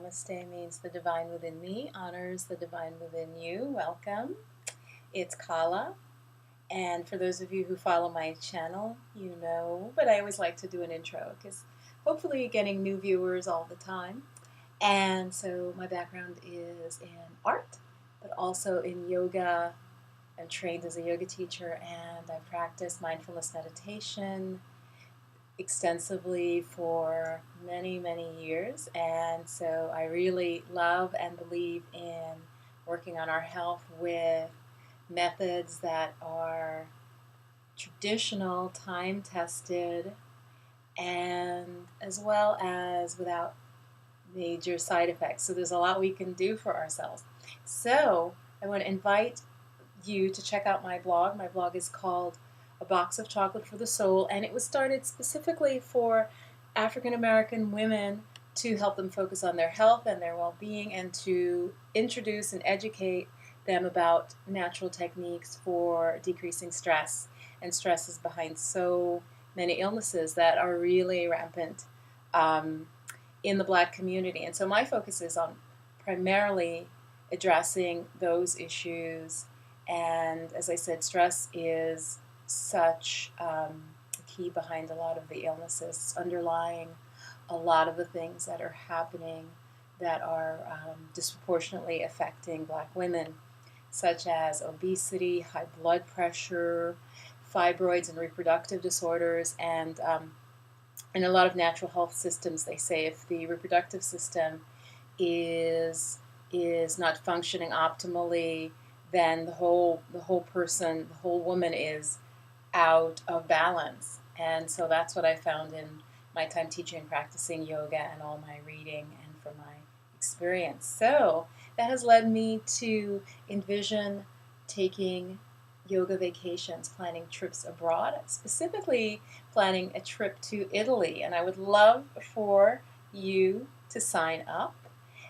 Namaste means the divine within me, honors the divine within you. Welcome. It's Kala. And for those of you who follow my channel, you know, but I always like to do an intro because hopefully you're getting new viewers all the time. And so my background is in art, but also in yoga. I'm trained as a yoga teacher and I practice mindfulness meditation extensively for many, many years, and so I really love and believe in working on our health with methods that are traditional, time-tested, and as well as without major side effects. So there's a lot we can do for ourselves. So I want to invite you to check out my blog. My blog is called A Box of Chocolate for the Soul, and it was started specifically for African American women to help them focus on their health and their well-being and to introduce and educate them about natural techniques for decreasing stress. And stress is behind so many illnesses that are really rampant in the Black community. And so my focus is on primarily addressing those issues. And as I said, stress is such a key behind a lot of the illnesses, underlying a lot of the things that are happening that are disproportionately affecting Black women, such as obesity, high blood pressure, fibroids and reproductive disorders, and in a lot of natural health systems, they say if the reproductive system is not functioning optimally, then the whole person, the whole woman is out of balance. And so that's what I found in my time teaching and practicing yoga and all my reading and from my experience. So that has led me to envision taking yoga vacations, planning trips abroad, specifically planning a trip to Italy. And I would love for you to sign up.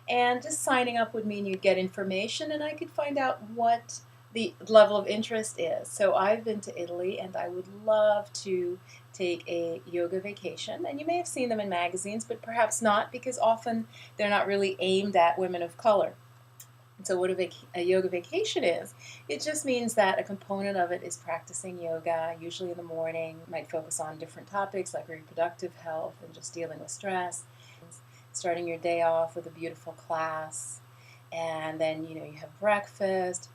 And just signing up would mean you'd get information and I could find out what the level of interest is. So I've been to Italy and I would love to take a yoga vacation. And you may have seen them in magazines, but perhaps not, because often they're not really aimed at women of color. And so what a yoga vacation is, it just means that a component of it is practicing yoga, usually in the morning. You might focus on different topics like reproductive health and just dealing with stress. Starting your day off with a beautiful class, and then you have breakfast.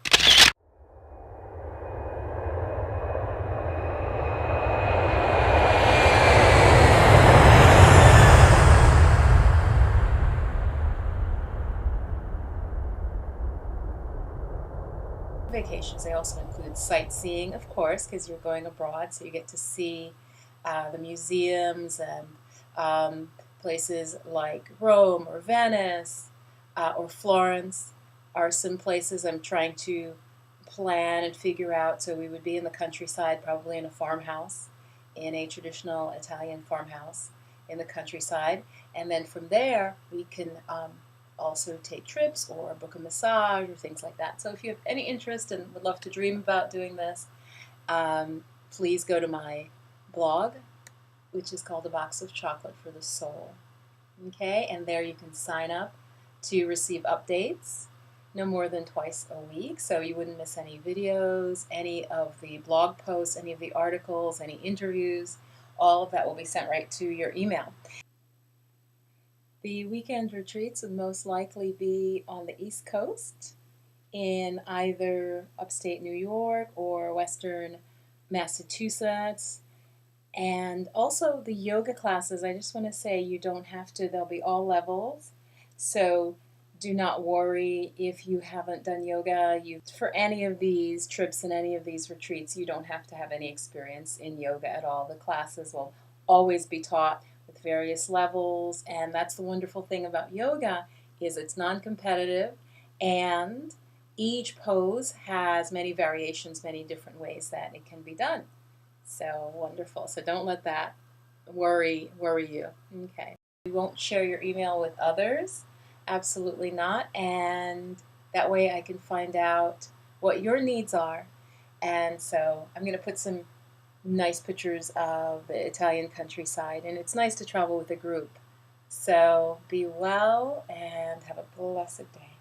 Vacations, they also include sightseeing, of course, because you're going abroad, so you get to see the museums and places like Rome or Venice or Florence are some places I'm trying to plan and figure out. So we would be in the countryside, probably in a farmhouse, in a traditional Italian farmhouse in the countryside. And then from there, we can also take trips or book a massage or things like that. So if you have any interest and would love to dream about doing this, please go to my blog, which is called A Box of Chocolate for the Soul. Okay, and there you can sign up to receive updates no more than twice a week, so you wouldn't miss any videos, any of the blog posts, any of the articles, any interviews. All of that will be sent right to your email. The weekend retreats would most likely be on the East Coast in either upstate New York or western Massachusetts. And also the yoga classes, I just want to say you don't have to, they'll be all levels. So do not worry if you haven't done yoga. For any of these trips and any of these retreats, you don't have to have any experience in yoga at all. The classes will always be taught with various levels, and that's the wonderful thing about yoga is it's non-competitive, and each pose has many variations, many different ways that it can be done. So wonderful. So don't let that worry you. Okay. You won't share your email with others. Absolutely not. And that way I can find out what your needs are. And so I'm going to put some nice pictures of the Italian countryside. And it's nice to travel with a group So be well and have a blessed day.